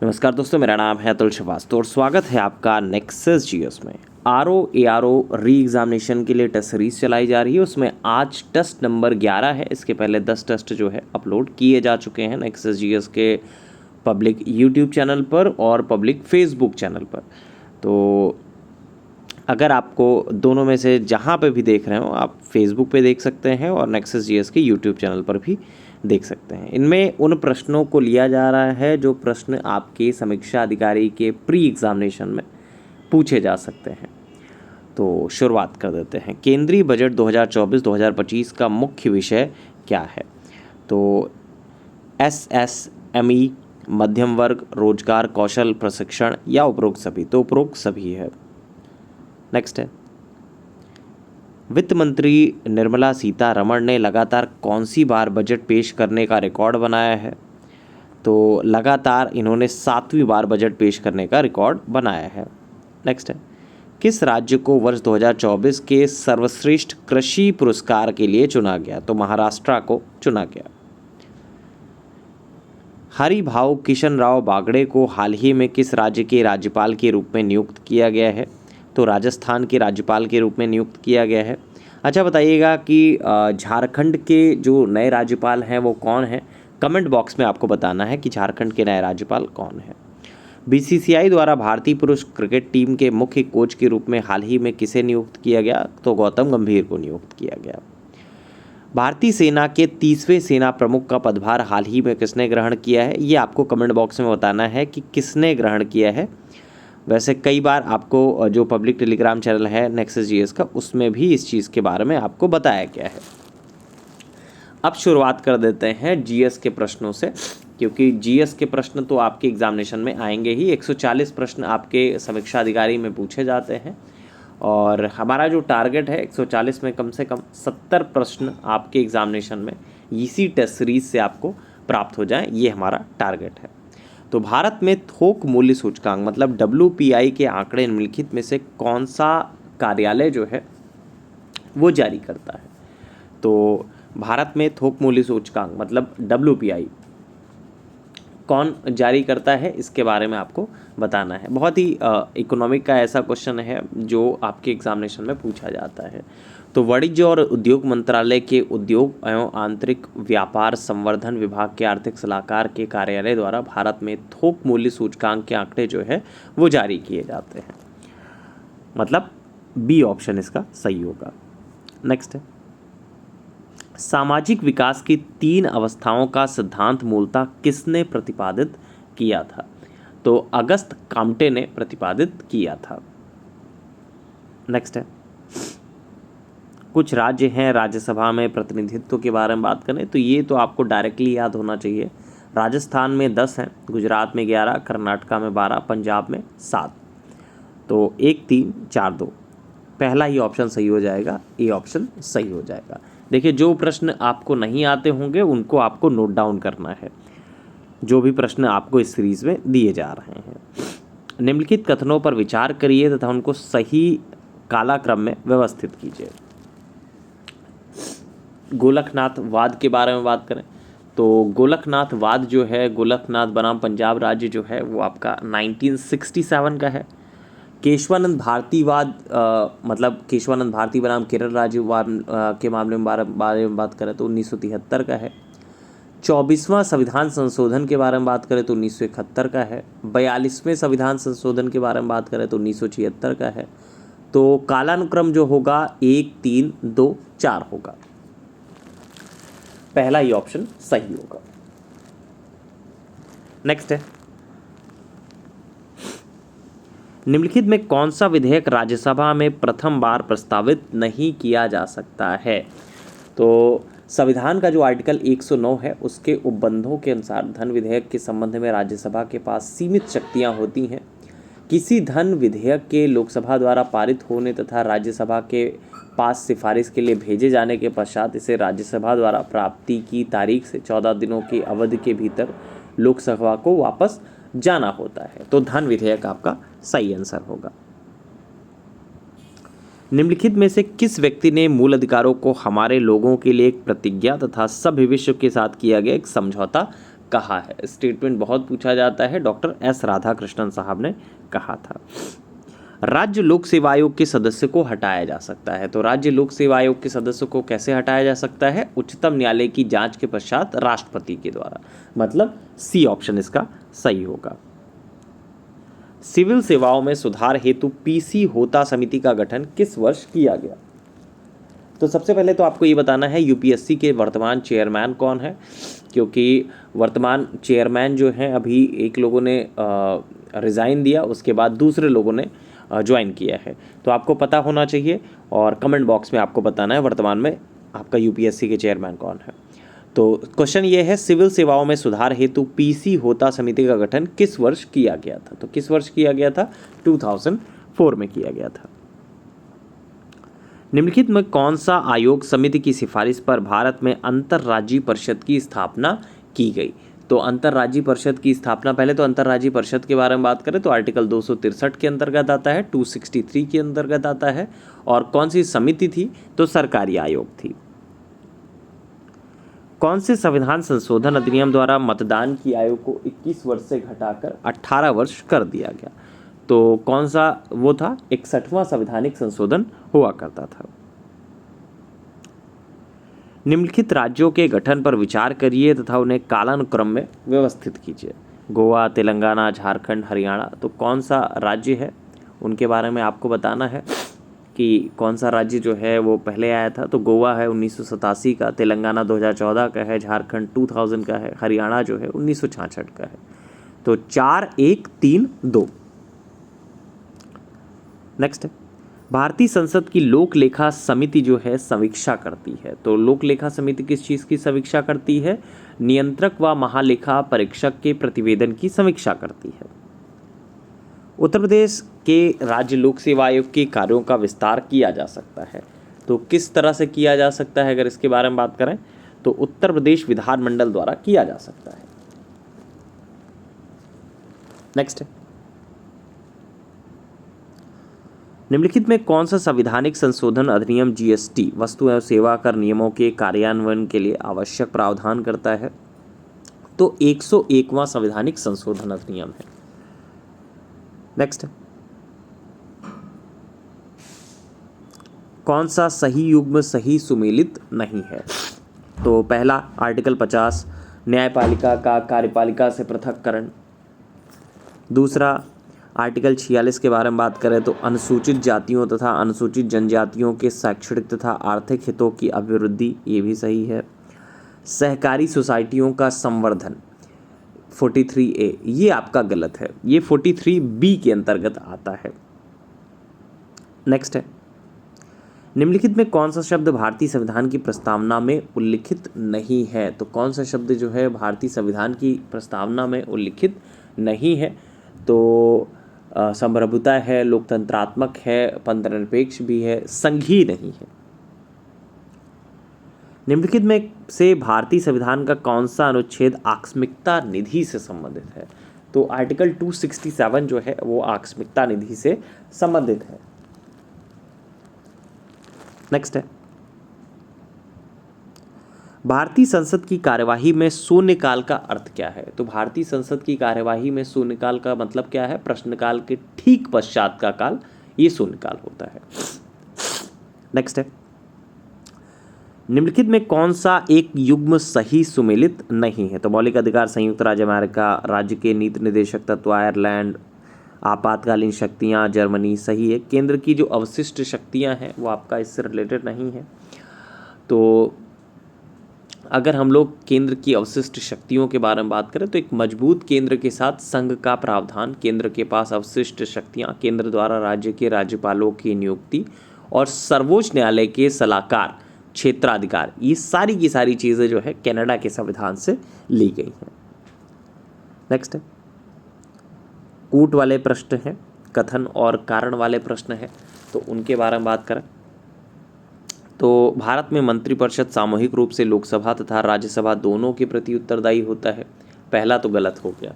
नमस्कार दोस्तों, मेरा नाम है अतुल श्रीवास्तव और स्वागत है आपका नेक्सस जीएस में। ARO री एग्जामिनेशन के लिए टेस्ट सीरीज चलाई जा रही है। उसमें आज टेस्ट नंबर 11 है। इसके पहले 10 टेस्ट जो है अपलोड किए जा चुके हैं नेक्सस जीएस के पब्लिक यूट्यूब चैनल पर और पब्लिक फेसबुक चैनल पर। तो अगर आपको दोनों में से जहाँ पे भी देख रहे हो, आप फेसबुक पे देख सकते हैं और नेक्सस जीएस के यूट्यूब चैनल पर भी देख सकते हैं। इनमें उन प्रश्नों को लिया जा रहा है जो प्रश्न आपके समीक्षा अधिकारी के प्री एग्जामिनेशन में पूछे जा सकते हैं। तो शुरुआत कर देते हैं। केंद्रीय बजट 2024-2025 का मुख्य विषय क्या है? तो SSME, मध्यम वर्ग, रोजगार, कौशल प्रशिक्षण या उपरोक्त सभी? तो उपरोक्त सभी है। नेक्स्ट है, वित्त मंत्री निर्मला सीतारमण ने लगातार कौन सी बार बजट पेश करने का रिकॉर्ड बनाया है? तो लगातार इन्होंने 7वीं बार बजट पेश करने का रिकॉर्ड बनाया है। नेक्स्ट है, किस राज्य को वर्ष 2024 के सर्वश्रेष्ठ कृषि पुरस्कार के लिए चुना गया? तो महाराष्ट्र को चुना गया। हरिभाऊ किशन राव बागड़े को हाल ही में किस राज्य के राज्यपाल के रूप में नियुक्त किया गया है? तो राजस्थान के राज्यपाल के रूप में नियुक्त किया गया है। अच्छा, बताइएगा कि झारखंड के जो नए राज्यपाल हैं वो कौन हैं? कमेंट बॉक्स में आपको बताना है कि झारखंड के नए राज्यपाल कौन हैं। BCCI द्वारा भारतीय पुरुष क्रिकेट टीम के मुख्य कोच के रूप में हाल ही में किसे नियुक्त किया गया? तो गौतम गंभीर को नियुक्त किया गया। भारतीय सेना के 30वें सेना प्रमुख का पदभार हाल ही में किसने ग्रहण किया है? ये आपको कमेंट बॉक्स में बताना है कि किसने ग्रहण किया है। वैसे कई बार आपको जो पब्लिक टेलीग्राम चैनल है नेक्सस जीएस का, उसमें भी इस चीज़ के बारे में आपको बताया गया है। अब शुरुआत कर देते हैं जीएस के प्रश्नों से, क्योंकि जीएस के प्रश्न तो आपके एग्जामिनेशन में आएंगे ही। 140 प्रश्न आपके समीक्षा अधिकारी में पूछे जाते हैं और हमारा जो टारगेट है 140 में कम से कम 70 प्रश्न आपके एग्जामिनेशन में इसी टेस्ट सीरीज से आपको प्राप्त हो जाएं, ये हमारा टारगेट है। तो भारत में थोक मूल्य सूचकांक मतलब WPI के आंकड़े निम्नलिखित में से कौन सा कार्यालय जो है वो जारी करता है? तो भारत में थोक मूल्य सूचकांक मतलब WPI कौन जारी करता है, इसके बारे में आपको बताना है। बहुत ही इकोनॉमिक का ऐसा क्वेश्चन है जो आपके एग्जामिनेशन में पूछा जाता है। तो वाणिज्य और उद्योग मंत्रालय के उद्योग एवं आंतरिक व्यापार संवर्धन विभाग के आर्थिक सलाहकार के कार्यालय द्वारा भारत में थोक मूल्य सूचकांक के आंकड़े जो है वो जारी किए जाते हैं। मतलब बी ऑप्शन इसका सही होगा। नेक्स्ट है, सामाजिक विकास की 3 अवस्थाओं का सिद्धांत मूलतः किसने प्रतिपादित किया था? तो अगस्त काम्टे ने प्रतिपादित किया था। नेक्स्ट है, कुछ राज्य हैं राज्यसभा में प्रतिनिधित्व के बारे में बात करें तो ये तो आपको डायरेक्टली याद होना चाहिए। राजस्थान में 10 हैं, गुजरात में 11, कर्नाटका में 12, पंजाब में 7। तो 1, 3, 4, 2 पहला ही ऑप्शन सही हो जाएगा, ए ऑप्शन सही हो जाएगा। देखिए, जो प्रश्न आपको नहीं आते होंगे उनको आपको नोट डाउन करना है, जो भी प्रश्न आपको इस सीरीज में दिए जा रहे हैं। निम्नलिखित कथनों पर विचार करिए तथा उनको सही कालक्रम में व्यवस्थित कीजिए। गोलकनाथवाद के बारे में बात करें तो गोलकनाथवाद जो है, गोलकनाथ बनाम पंजाब राज्य जो है वो आपका 1967 का है। केशवानंद भारतीवाद मतलब केशवानंद भारती बनाम केरल राज्य के मामले में बारे में बात करें तो 1973 का है। 24वां संविधान संशोधन के बारे में बात करें तो 1971 का है। 42वें संविधान संशोधन के बारे में बात करें तो 1976 का है। तो कालानुक्रम जो होगा 1, 3, 2, 4 होगा। पहला ही ऑप्शन सही होगा। नेक्स्ट है, निम्नलिखित में कौन सा विधेयक राज्यसभा में प्रथम बार प्रस्तावित नहीं किया जा सकता है? तो संविधान का जो आर्टिकल 109 है उसके उपबंधों के अनुसार धन विधेयक के संबंध में राज्यसभा के पास सीमित शक्तियां होती हैं। किसी धन विधेयक के लोकसभा द्वारा पारित होने तथा राज्यसभा के पास सिफारिश के लिए भेजे जाने के पश्चात इसे राज्यसभा द्वारा प्राप्ति की तारीख से 14 दिनों की अवधि के भीतर लोकसभा को वापस जाना होता है। तो धन विधेयक आपका सही आंसर होगा। निम्नलिखित में से किस व्यक्ति ने मूल अधिकारों को हमारे लोगों के लिए एक प्रतिज्ञा तथा सभ्य विश्व के साथ किया गया एक समझौता कहा है? स्टेटमेंट बहुत पूछा जाता है, डॉक्टर एस राधाकृष्णन साहब ने कहा था। राज्य लोक सेवा आयोग के सदस्य को हटाया जा सकता है, तो राज्य लोक सेवा आयोग के सदस्य को कैसे हटाया जा सकता है? उच्चतम न्यायालय की जांच के पश्चात राष्ट्रपति के द्वारा, मतलब सी ऑप्शन इसका सही होगा। सिविल सेवाओं में सुधार हेतु पीसी होता समिति का गठन किस वर्ष किया गया? तो सबसे पहले तो आपको ये बताना है यूपीएससी के वर्तमान चेयरमैन कौन है, क्योंकि वर्तमान चेयरमैन जो हैं अभी एक लोगों ने रिज़ाइन दिया, उसके बाद दूसरे लोगों ने ज्वाइन किया है, तो आपको पता होना चाहिए और कमेंट बॉक्स में आपको बताना है वर्तमान में आपका यूपीएससी के चेयरमैन कौन है। तो क्वेश्चन ये है, सिविल सेवाओं में सुधार हेतु पीसी होता समिति का गठन किस वर्ष किया गया था? तो किस वर्ष किया गया था? 2004 में किया गया था। निम्नलिखित में कौन सा आयोग समिति की सिफारिश पर भारत में अंतर्राज्यीय परिषद की स्थापना की गई? तो अंतर्राज्यीय परिषद की स्थापना, पहले तो अंतर्राज्यीय परिषद के बारे में बात करें तो आर्टिकल 263 के अंतर्गत आता है, 263 के अंतर्गत आता है। और कौन सी समिति थी? तो सरकारी आयोग थी। कौन से संविधान संशोधन अधिनियम द्वारा मतदान की आयु को 21 वर्ष से घटाकर 18 वर्ष कर दिया गया? तो कौन सा वो था? 61वां संवैधानिक संशोधन हुआ करता था। निम्नलिखित राज्यों के गठन पर विचार करिए तथा उन्हें कालानुक्रम में व्यवस्थित कीजिए। गोवा, तेलंगाना, झारखंड, हरियाणा। तो कौन सा राज्य है उनके बारे में आपको बताना है कि कौन सा राज्य जो है वो पहले आया था। तो गोवा है 1987 का, तेलंगाना 2014 का है, झारखंड 2000 का है, हरियाणा जो है 1966 का है। तो 4, 1, 3, 2। नेक्स्ट है, भारतीय संसद की लोक लेखा समिति जो है समीक्षा करती है। तो लोक लेखा समिति किस चीज़ की समीक्षा करती है? नियंत्रक व महालेखा परीक्षक के प्रतिवेदन की समीक्षा करती है। उत्तर प्रदेश के राज्य लोक सेवा आयोग के कार्यों का विस्तार किया जा सकता है, तो किस तरह से किया जा सकता है? अगर इसके बारे में बात करें तो उत्तर प्रदेश विधानमंडल द्वारा किया जा सकता है। नेक्स्ट है, निम्नलिखित में कौन सा संवैधानिक संशोधन अधिनियम जीएसटी वस्तु एवं सेवा कर नियमों के कार्यान्वयन के लिए आवश्यक प्रावधान करता है? तो 101वां संवैधानिक संशोधन अधिनियम है। नेक्स्ट है, कौन सा सही युग्म सही सुमेलित नहीं है? तो पहला आर्टिकल 50 न्यायपालिका का कार्यपालिका से पृथककरण। दूसरा आर्टिकल 46 के बारे में बात करें तो अनुसूचित जातियों तथा अनुसूचित जनजातियों के शैक्षणिक तथा आर्थिक हितों की अभिवृद्धि, ये भी सही है। सहकारी सोसाइटियों का संवर्धन 43A, ये आपका गलत है, ये 43B के अंतर्गत आता है। नेक्स्ट है, निम्नलिखित में कौन सा शब्द भारतीय संविधान की प्रस्तावना में उल्लिखित नहीं है? तो कौन सा शब्द जो है भारतीय संविधान की प्रस्तावना में उल्लिखित नहीं है? तो संप्रभुता है, लोकतंत्रात्मक है, पंथनिरपेक्ष भी है, संघीय नहीं है। निम्नलिखित में से भारतीय संविधान का कौन सा अनुच्छेद आकस्मिकता निधि से संबंधित है? तो आर्टिकल 267 जो है वो आकस्मिकता निधि से संबंधित है। नेक्स्ट है, भारतीय संसद की कार्यवाही में शून्यकाल का अर्थ क्या है? तो भारतीय संसद की कार्यवाही में शून्यकाल का मतलब क्या है? प्रश्नकाल के ठीक पश्चात का काल, ये शून्यकाल होता है। नेक्स्ट है, निम्नलिखित में कौन सा एक युग्म सही सुमेलित नहीं है? तो मौलिक अधिकार संयुक्त राज्य अमेरिका, राज्य के नीति निर्देशक तत्व आयरलैंड, आपातकालीन शक्तियाँ जर्मनी, सही है। केंद्र की जो अवशिष्ट शक्तियाँ हैं वो आपका इससे रिलेटेड नहीं है। तो अगर हम लोग केंद्र की अवशिष्ट शक्तियों के बारे में बात करें तो एक मजबूत केंद्र के साथ संघ का प्रावधान, केंद्र के पास अवशिष्ट शक्तियां, केंद्र द्वारा राज्य के राज्यपालों की नियुक्ति और सर्वोच्च न्यायालय के सलाहकार क्षेत्राधिकार, ये सारी की सारी चीज़ें जो है कनाडा के संविधान से ली गई हैं। नेक्स्ट है, कूट वाले प्रश्न हैं, कथन और कारण वाले प्रश्न हैं, तो उनके बारे में बात करें तो भारत में मंत्रिपरिषद सामूहिक रूप से लोकसभा तथा राज्यसभा दोनों के प्रति उत्तरदायी होता है। पहला तो गलत हो गया।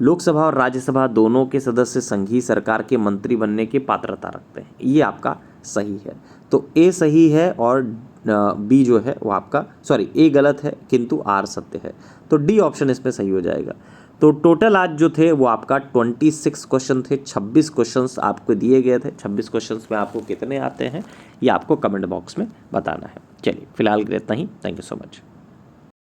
लोकसभा और राज्यसभा दोनों के सदस्य संघीय सरकार के मंत्री बनने की पात्रता रखते हैं। ये आपका सही है। तो ए सही है और बी जो है वो आपका, सॉरी ए गलत है किंतु आर सत्य है। तो डी ऑप्शन इसमें सही हो जाएगा। तो टोटल आज जो थे वो आपका 26 क्वेश्चन थे, 26 क्वेश्चंस आपको दिए गए थे। 26 क्वेश्चंस में आपको कितने आते हैं ये आपको कमेंट बॉक्स में बताना है। चलिए फिलहाल के लिए इतना ही। Thank you so much.